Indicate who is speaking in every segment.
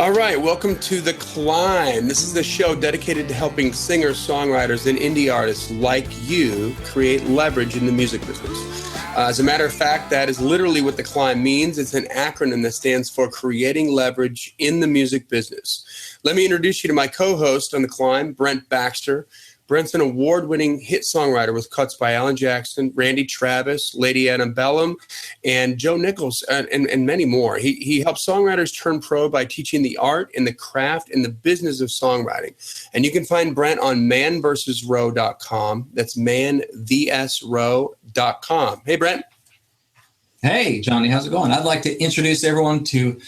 Speaker 1: All right, welcome to The C.L.I.M.B. This is the show dedicated to helping singers, songwriters, and indie artists like you create leverage in the music business. As a matter of fact, that is literally what the C.L.I.M.B means. It's an acronym that stands for Creating Leverage in the Music Business. Let me introduce you to my co-host on the C.L.I.M.B, Brent Baxter. Brent's an award-winning hit songwriter with cuts by Alan Jackson, Randy Travis, Lady Antebellum, and Joe Nichols, and many more. He helps songwriters turn pro by teaching the art and the craft and the business of songwriting. And you can find Brent on manvsrow.com. That's manvsrow.com. Hey, Brent.
Speaker 2: Hey, Johnny. How's it going? I'd like to introduce everyone to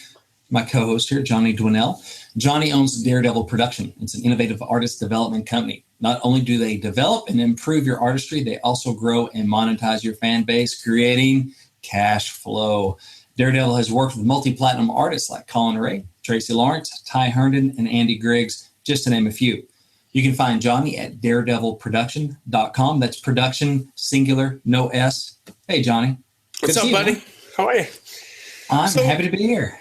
Speaker 2: my co-host here, Johnny Dwinell. Johnny owns Daredevil Production. It's an innovative artist development company. Not only do they develop and improve your artistry, they also grow and monetize your fan base, creating cash flow. Daredevil has worked with multi-platinum artists like Colin Ray, Tracy Lawrence, Ty Herndon, and Andy Griggs, just to name a few. You can find Johnny at daredevilproduction.com. That's production, singular, no S. Hey, Johnny.
Speaker 1: What's up, buddy? How are you?
Speaker 2: I'm happy to be here.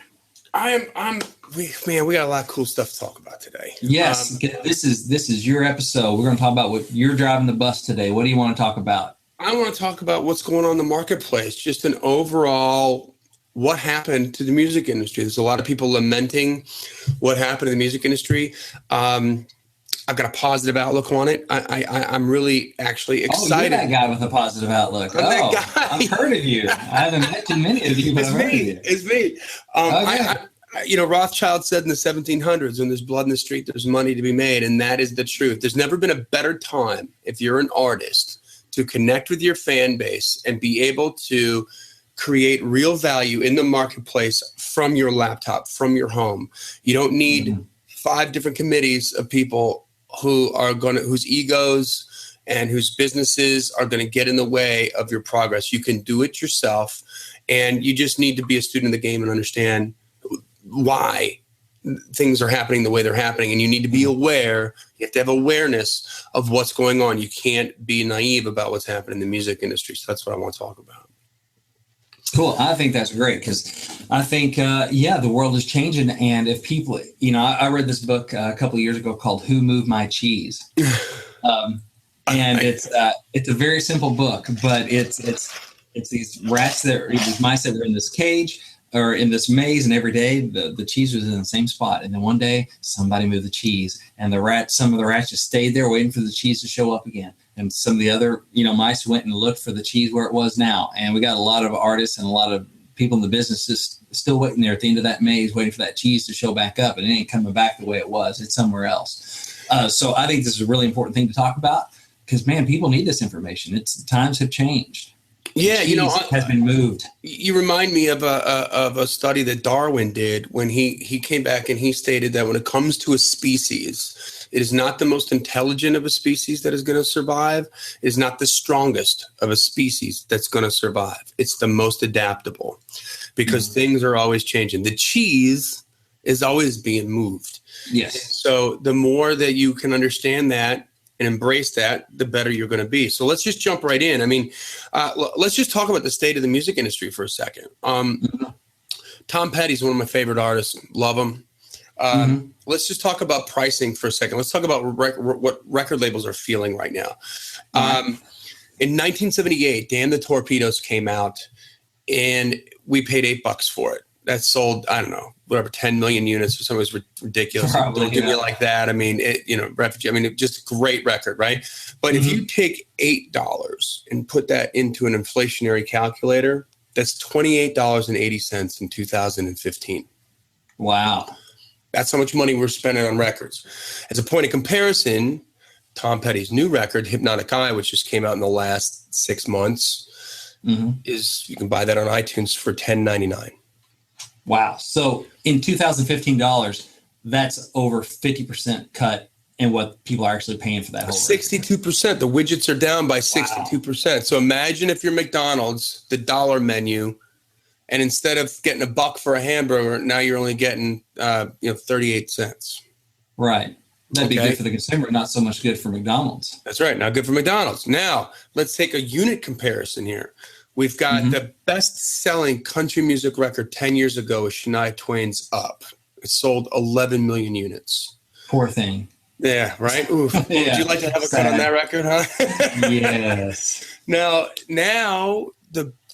Speaker 1: We got a lot of cool stuff to talk about today.
Speaker 2: Yes, this is your episode. We're going to talk about what you're driving the bus today. What do you want to talk about?
Speaker 1: I want to talk about what's going on in the marketplace, just an overall what happened to the music industry. There's a lot of people lamenting what happened in the music industry. I've got a positive outlook on it. I'm really actually excited.
Speaker 2: Oh, you're that guy with a positive outlook.
Speaker 1: That guy.
Speaker 2: I've heard of you. I haven't met too many of you, but I've heard of you.
Speaker 1: It's me. Rothschild said in the 1700s, when there's blood in the street, there's money to be made. And that is the truth. There's never been a better time, if you're an artist, to connect with your fan base and be able to create real value in the marketplace from your laptop, from your home. You don't need 5 different committees of people whose egos and whose businesses are going to get in the way of your progress. You can do it yourself, and you just need to be a student of the game and understand why things are happening the way they're happening. And you need to be aware. You have to have awareness of what's going on. You can't be naive about what's happening in the music industry. So that's what I want to talk about.
Speaker 2: Cool. I think that's great because I think, the world is changing. And if people, I read this book a couple of years ago called Who Moved My Cheese? And it's a very simple book, but it's these rats these mice that were in this cage or in this maze, and every day the cheese was in the same spot. And then one day somebody moved the cheese, and some of the rats just stayed there waiting for the cheese to show up again. And some of the other, mice went and looked for the cheese where it was now. And we got a lot of artists and a lot of people in the business just still waiting there at the end of that maze, waiting for that cheese to show back up. And it ain't coming back the way it was. It's somewhere else. So I think this is a really important thing to talk about because, man, people need this information. Times have changed. Yeah,
Speaker 1: has
Speaker 2: been moved.
Speaker 1: You remind me of a study that Darwin did when he came back and he stated that when it comes to a species, it is not the most intelligent of a species that is going to survive. It is not the strongest of a species that's going to survive. It's the most adaptable because things are always changing. The cheese is always being moved.
Speaker 2: Yes.
Speaker 1: So the more that you can understand that and embrace that, the better you're going to be. So let's just jump right in. I mean, let's just talk about the state of the music industry for a second. Tom Petty's one of my favorite artists. Love him. Let's just talk about pricing for a second. Let's talk about what record labels are feeling right now. In 1978, Damn the Torpedoes came out, and we paid $8 for it. That sold, I don't know, whatever, 10 million units or something. It was ridiculous.
Speaker 2: Probably,
Speaker 1: don't give me like that. I mean, Refugee. I mean, just a great record, right? But if you take $8 and put that into an inflationary calculator, that's $28.80 in 2015.
Speaker 2: Wow.
Speaker 1: That's how much money we're spending on records. As a point of comparison, Tom Petty's new record, Hypnotic Eye, which just came out in the last 6 months, you can buy that on iTunes for $10.99.
Speaker 2: Wow. So in 2015 dollars, that's over 50% cut in what people are actually paying for that whole
Speaker 1: 62%. The widgets are down by 62%. Wow. So imagine if you're McDonald's, the dollar menu, and instead of getting $1 for a hamburger, now you're only getting 38 cents.
Speaker 2: Right. That'd be good for the consumer, not so much good for McDonald's.
Speaker 1: That's right. Not good for McDonald's. Now, let's take a unit comparison here. We've got the best-selling country music record 10 years ago is Shania Twain's Up. It sold 11 million units.
Speaker 2: Poor thing.
Speaker 1: Yeah, right? Oof. Would you like to have a cut on that record, huh?
Speaker 2: Yes.
Speaker 1: Now,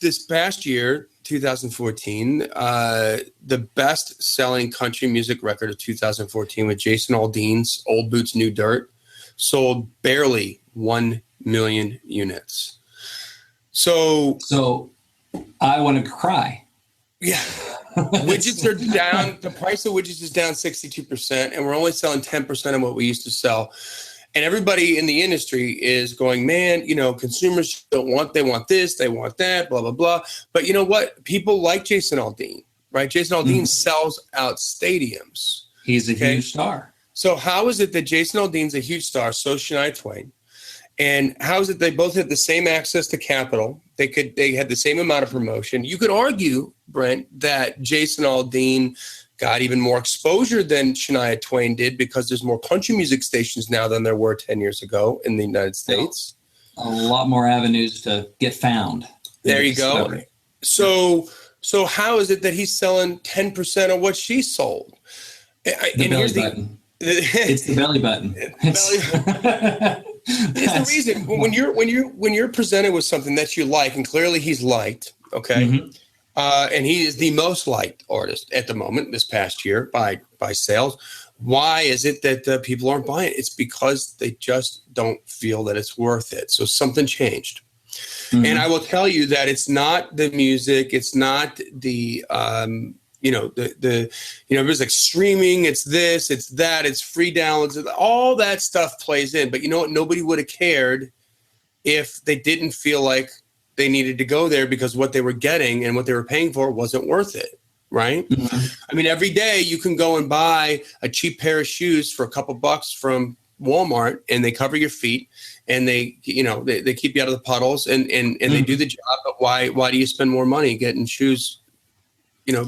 Speaker 1: this past year, 2014, the best-selling country music record of 2014 with Jason Aldean's Old Boots, New Dirt sold barely 1 million units. So
Speaker 2: I want to cry.
Speaker 1: Yeah. Widgets are down. The price of widgets is down 62%, and we're only selling 10% of what we used to sell. And everybody in the industry is going, man, consumers they want this, they want that, blah, blah, blah. But you know what? People like Jason Aldean, right? Jason Aldean sells out stadiums.
Speaker 2: He's a huge star.
Speaker 1: So how is it that Jason Aldean's a huge star, so Shania Twain? And how is it they both had the same access to capital? They had the same amount of promotion. You could argue, Brent, that Jason Aldean got even more exposure than Shania Twain did because there's more country music stations now than there were 10 years ago in the United States.
Speaker 2: A lot more avenues to get found.
Speaker 1: There you go. So how is it that he's selling 10% of what she sold?
Speaker 2: The belly button. It's the belly button.
Speaker 1: It's the reason when you're presented with something that you like, and clearly he's liked, okay, and he is the most liked artist at the moment this past year by sales. Why is it that people aren't buying it? It's because they just don't feel that it's worth it. So something changed. And I will tell you that it's not the music, it's not the there's like streaming, it's this, it's that, it's free downloads, all that stuff plays in. But you know what? Nobody would have cared if they didn't feel like they needed to go there because what they were getting and what they were paying for wasn't worth it, right? I mean, every day you can go and buy a cheap pair of shoes for a couple bucks from Walmart, and they cover your feet, and they keep you out of the puddles, and they do the job. But why do you spend more money getting shoes?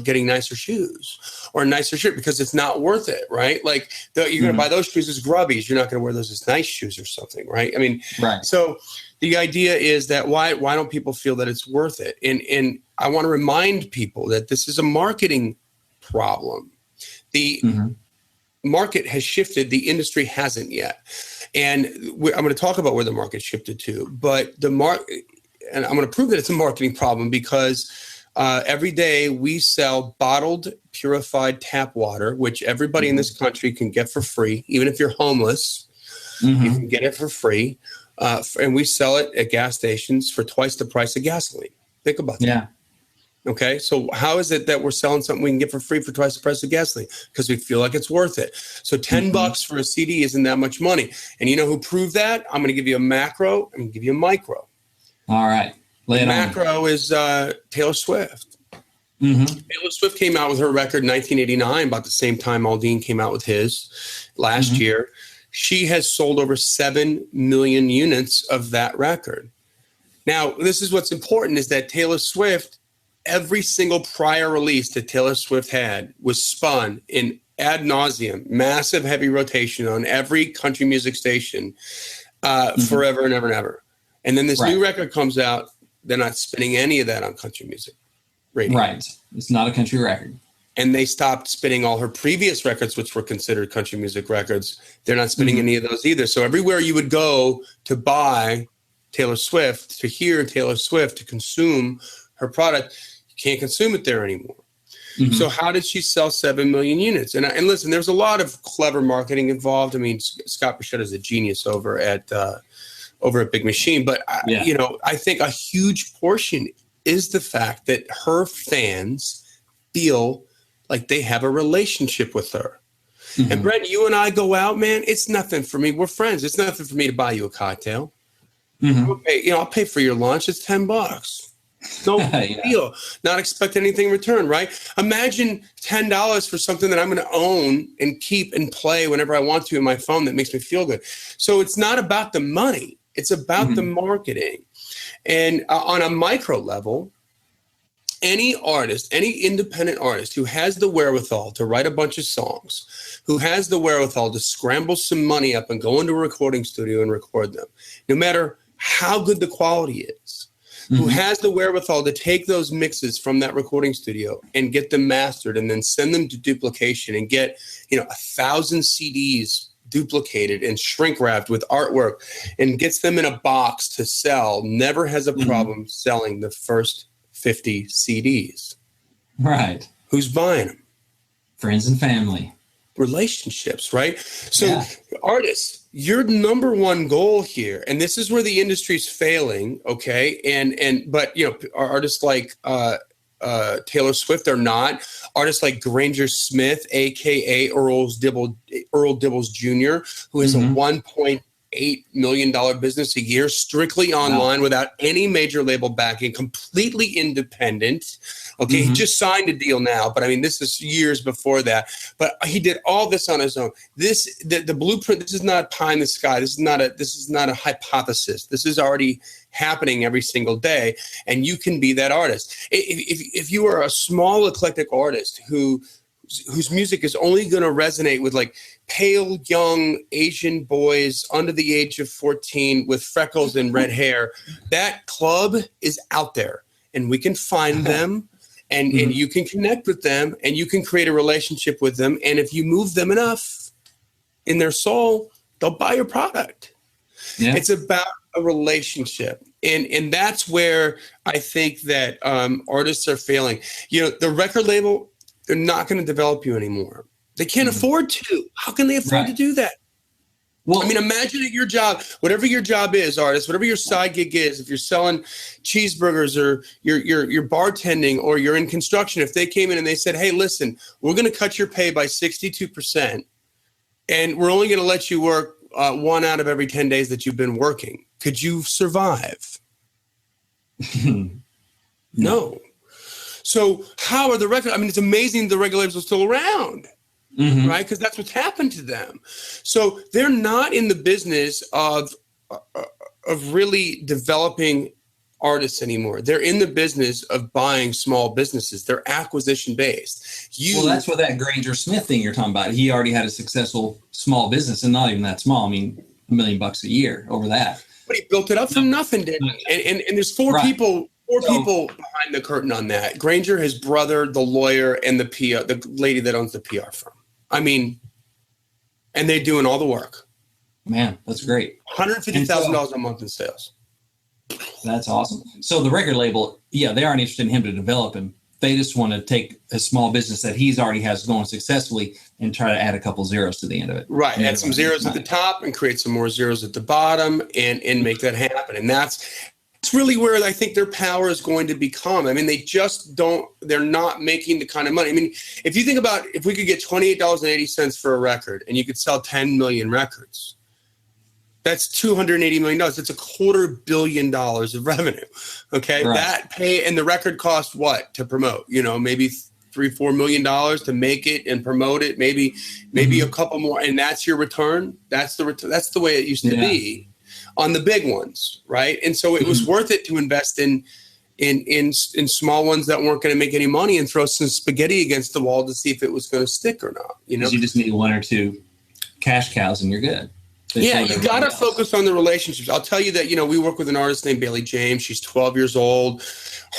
Speaker 1: Getting nicer shoes or a nicer shirt because it's not worth it, right? Like you're going to buy those shoes as grubbies. You're not going to wear those as nice shoes or something, right? I mean,
Speaker 2: right.
Speaker 1: So the idea is that why don't people feel that it's worth it? And I want to remind people that this is a marketing problem. The market has shifted. The industry hasn't yet. And I'm going to talk about where the market shifted to, but and I'm going to prove that it's a marketing problem because every day we sell bottled, purified tap water, which everybody in this country can get for free. Even if you're homeless, you can get it for free. And we sell it at gas stations for twice the price of gasoline. Think about that.
Speaker 2: Yeah.
Speaker 1: Okay. So how is it that we're selling something we can get for free for twice the price of gasoline? Because we feel like it's worth it. So $10 for a CD isn't that much money. And you know who proved that? I'm going to give you a macro. I'm going to give you a micro.
Speaker 2: All right.
Speaker 1: The macro is Taylor Swift. Taylor Swift came out with her record in 1989, about the same time Aldean came out with his last year. She has sold over 7 million units of that record. Now, this is what's important is that Taylor Swift, every single prior release that Taylor Swift had was spun in ad nauseum, massive heavy rotation on every country music station forever and ever and ever. And then this new record comes out. They're not spinning any of that on country music radio.
Speaker 2: Right. It's not a country record.
Speaker 1: And they stopped spinning all her previous records, which were considered country music records. They're not spinning any of those either. So everywhere you would go to buy Taylor Swift, to hear Taylor Swift, to consume her product, you can't consume it there anymore. So how did she sell 7 million units? And listen, there's a lot of clever marketing involved. I mean, Scott Bichette is a genius over at Big Machine. But, I think a huge portion is the fact that her fans feel like they have a relationship with her. And Brent, you and I go out, man, it's nothing for me. We're friends. It's nothing for me to buy you a cocktail. I'll pay for your lunch. It's $10. No deal. Not expect anything in return, right? Imagine $10 for something that I'm going to own and keep and play whenever I want to in my phone that makes me feel good. So it's not about the money. It's about the marketing. And on a micro level, any artist, any independent artist who has the wherewithal to write a bunch of songs, who has the wherewithal to scramble some money up and go into a recording studio and record them, no matter how good the quality is, who has the wherewithal to take those mixes from that recording studio and get them mastered and then send them to duplication and get, 1,000 CDs duplicated and shrink wrapped with artwork and gets them in a box to sell, never has a problem selling the first 50 CDs.
Speaker 2: Right.
Speaker 1: Who's buying them?
Speaker 2: Friends and family. Relationships,
Speaker 1: right? So artists, your number one goal here, and this is where the industry's failing, okay? But artists like Taylor Swift are not. Artists like Granger Smith, aka Earl Dibbles Jr., who has a $1.8 million business a year, strictly online without any major label backing, completely independent. Okay, he just signed a deal now, but I mean, this is years before that. But he did all this on his own. The blueprint. This is not pie in the sky. This is not a hypothesis. This is already happening every single day, and you can be that artist. If you are a small eclectic artist whose music is only going to resonate with like pale young Asian boys under the age of 14 with freckles and red hair, that club is out there, and we can find them. And you can connect with them, and you can create a relationship with them. And if you move them enough in their soul, they'll buy your product. Yeah. It's about a relationship. And that's where I think that artists are failing. The record label, they're not going to develop you anymore. They can't afford to. How can they afford to do that? Well, I mean, imagine at your job, whatever your job is, artist, whatever your side gig is, if you're selling cheeseburgers or you're bartending or you're in construction, if they came in and they said, hey, listen, we're going to cut your pay by 62% and we're only going to let you work 1 out of every 10 days that you've been working. Could you survive? No. So how are the record? I mean, it's amazing the record labels are still around. Right? Because that's what's happened to them. So they're not in the business of really developing artists anymore. They're in the business of buying small businesses. They're acquisition based.
Speaker 2: Well, that's what that Granger Smith thing you're talking about. He already had a successl small business, and not even that small. I mean, $1 million a year over that.
Speaker 1: But he built it up from nothing, didn't he? And there's four people behind the curtain on that. Granger, his brother, the lawyer, and the lady that owns the PR firm. I mean, and they're doing all the work.
Speaker 2: Man, that's great.
Speaker 1: $150,000 a month in sales.
Speaker 2: That's awesome. So the record label, they aren't interested in him to develop him. They just want to take a small business that he's already has going successfully and try to add a couple zeros to the end of it.
Speaker 1: Right. Add some zeros at the top and create some more zeros at the bottom and make that happen. And that's really where I think their power is going to become. I mean, they're not making the kind of money. I mean, if you think about if we could get $28.80 for a record and you could sell 10 million records, that's $280 million. That's $250 million of revenue. Okay. Right. That pay and the record cost what to promote, maybe $3-4 million to make it and promote it, maybe a couple more. And that's your return. That's the return. That's the way it used to be on the big ones. Right. And so it was worth it to invest in small ones that weren't going to make any money and throw some spaghetti against the wall to see if it was going to stick or not.
Speaker 2: You just need 1 or 2 cash cows and you're good.
Speaker 1: You got to focus on the relationships. I'll tell you that, we work with an artist named Bailey James. She's 12 years old.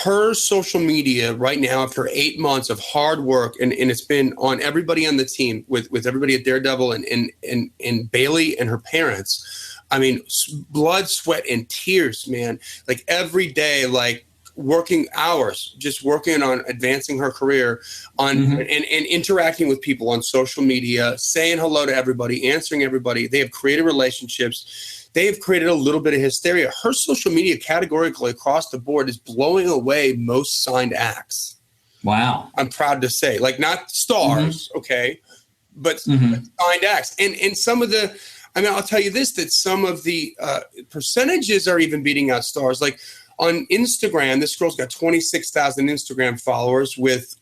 Speaker 1: Her social media right now, after 8 months of hard work, and it's been on everybody on the team with everybody at Daredevil and Bailey and her parents. I mean, blood, sweat, and tears, man. Like every day, like working hours, just working on advancing her career and interacting with people on social media, saying hello to everybody, answering everybody. They have created relationships. They have created a little bit of hysteria. Her social media categorically across the board is blowing away most signed acts.
Speaker 2: Wow.
Speaker 1: I'm proud to say, like not stars, but signed acts. And some of the, I'll tell you this, that some of the percentages are even beating out stars. Like on Instagram, this girl's got 26,000 Instagram followers with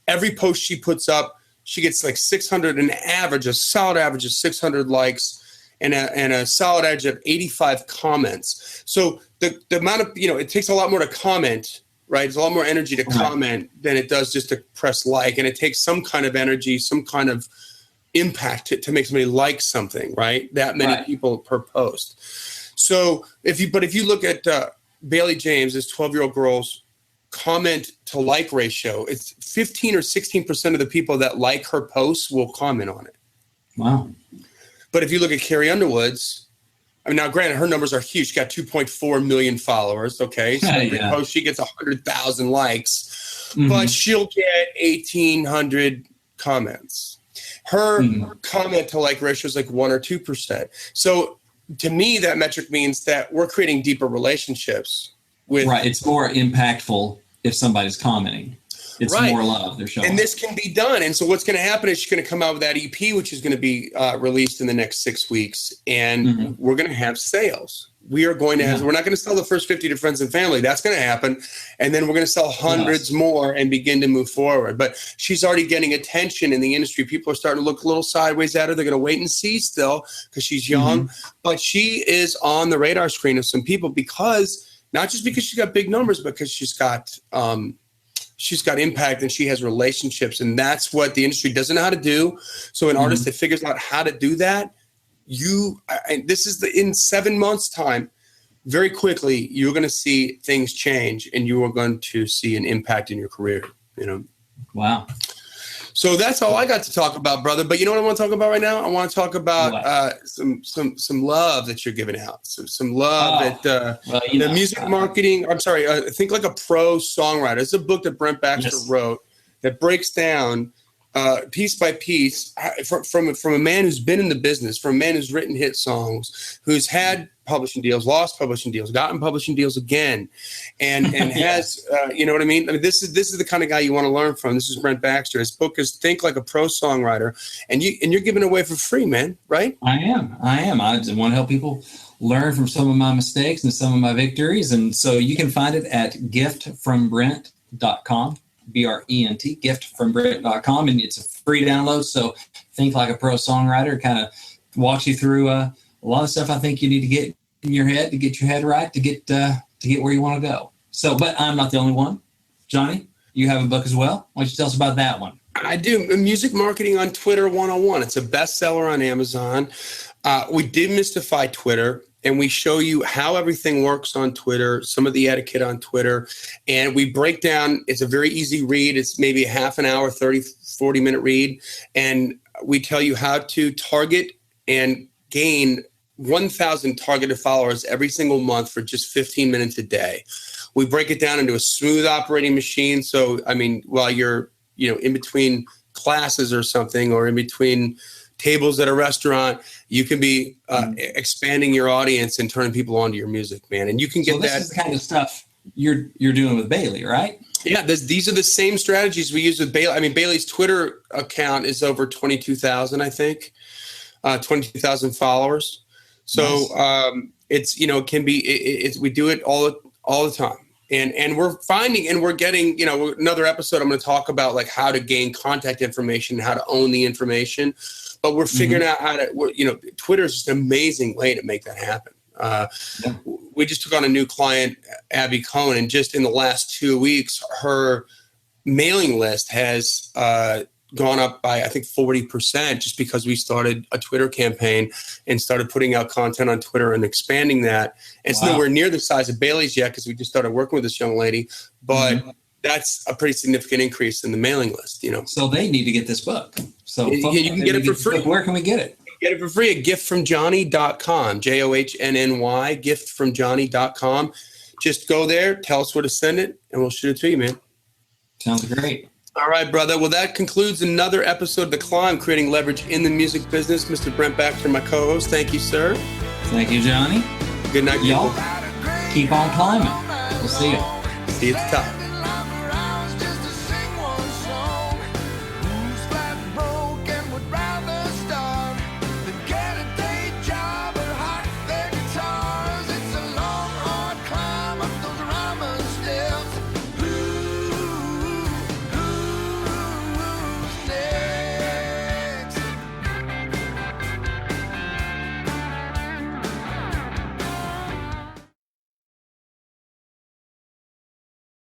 Speaker 1: every post she puts up, she gets like 600, a solid average of 600 likes and a solid edge of 85 comments. So the amount of, it takes a lot more to comment, right? It's a lot more energy to comment than it does just to press like. And it takes some kind of energy, some kind of impact to make somebody like something, right? That many people per post. So if you look at Bailey James, this 12-year-old girl's comment to like ratio, it's 15 or 16% of the people that like her posts will comment on it.
Speaker 2: Wow.
Speaker 1: But if you look at Carrie Underwood's, I mean, now granted, her numbers are huge. She got 2.4 million followers. Okay. So every post, she gets 100,000 likes, but she'll get 1,800 comments. Her comment to like ratio is like 1 or 2%. So to me, that metric means that we're creating deeper relationships with.
Speaker 2: Right. It's more impactful if somebody's commenting. It's more love they're showing.
Speaker 1: And this can be done. And so what's going to happen is she's going to come out with that EP, which is going to be released in the next 6 weeks. And we're going to have sales. We are going to have, we're not going to sell the first 50 to friends and family. That's going to happen. And then we're going to sell hundreds more and begin to move forward. But she's already getting attention in the industry. People are starting to look a little sideways at her. They're going to wait and see still because she's young. But she is on the radar screen of some people because, not just because she's got big numbers, but because she's got impact and she has relationships. And that's what the industry doesn't know how to do. So an artist that figures out how to do that, in 7 months' time, very quickly, you're going to see things change and you are going to see an impact in your career,
Speaker 2: Wow.
Speaker 1: So that's all I got to talk about, brother. But you know what I want to talk about right now? I want to talk about some love that you're giving out. Some love that the music marketing. I'm sorry. Think like a pro songwriter. It's a book that Brent Baxter wrote that breaks down piece by piece from a man who's been in the business, from a man who's written hit songs, who's had publishing deals, lost publishing deals, gotten publishing deals again, and has you know what I mean? This is the kind of guy you want to learn from. This is Brent Baxter. His book is Think Like a Pro Songwriter, and you're giving it away for free, man, right?
Speaker 2: I am. I just want to help people learn from some of my mistakes and some of my victories, and so you can find it at giftfrombrent.com. Brent, giftfrombrent.com, and it's a free download. So Think Like a Pro Songwriter kind of walks you through a lot of stuff I think you need to get in your head to get your head right to get where you want to go. So, but I'm not the only one. Johnny, you have a book as well. Why don't you tell us about that one?
Speaker 1: I do. Music Marketing on Twitter 101. It's a bestseller on Amazon. We demystify Twitter. And we show you how everything works on Twitter, some of the etiquette on Twitter. And we break down, it's a very easy read. It's maybe a half an hour, 30, 40-minute read. And we tell you how to target and gain 1,000 targeted followers every single month for just 15 minutes a day. We break it down into a smooth operating machine. So, I mean, while you're, in between classes or something, or in between tables at a restaurant, you can be expanding your audience and turning people onto your music, man. And you can get that.
Speaker 2: This is the kind of stuff you're doing with Bailey, right?
Speaker 1: Yeah, these are the same strategies we use with Bailey. I mean, Bailey's Twitter account is over 22,000, I think, 22,000 followers. So it's it can be. We do it all the time. And we're finding, and we're getting, another episode I'm going to talk about like how to gain contact information, how to own the information. But we're figuring out how to, Twitter is just an amazing way to make that happen. We just took on a new client, Abby Cohen, and just in the last 2 weeks, her mailing list has gone up by, I think, 40% just because we started a Twitter campaign and started putting out content on Twitter and expanding that. It's nowhere near the size of Bailey's yet because we just started working with this young lady, but that's a pretty significant increase in the mailing list,
Speaker 2: So they need to get this book. So
Speaker 1: you can get it for free.
Speaker 2: Where can we get it?
Speaker 1: Get it for free at giftfromjohnny.com, JOHNNY, giftfromjohnny.com. Just go there, tell us where to send it, and we'll shoot it to you, man.
Speaker 2: Sounds great.
Speaker 1: All right, brother. Well, that concludes another episode of The Climb, Creating Leverage in the Music Business. Mr. Brent Baxter, my co-host. Thank you, sir.
Speaker 2: Thank you, Johnny.
Speaker 1: Good night,
Speaker 2: y'all. Keep on climbing. We'll see you.
Speaker 1: See you at the top.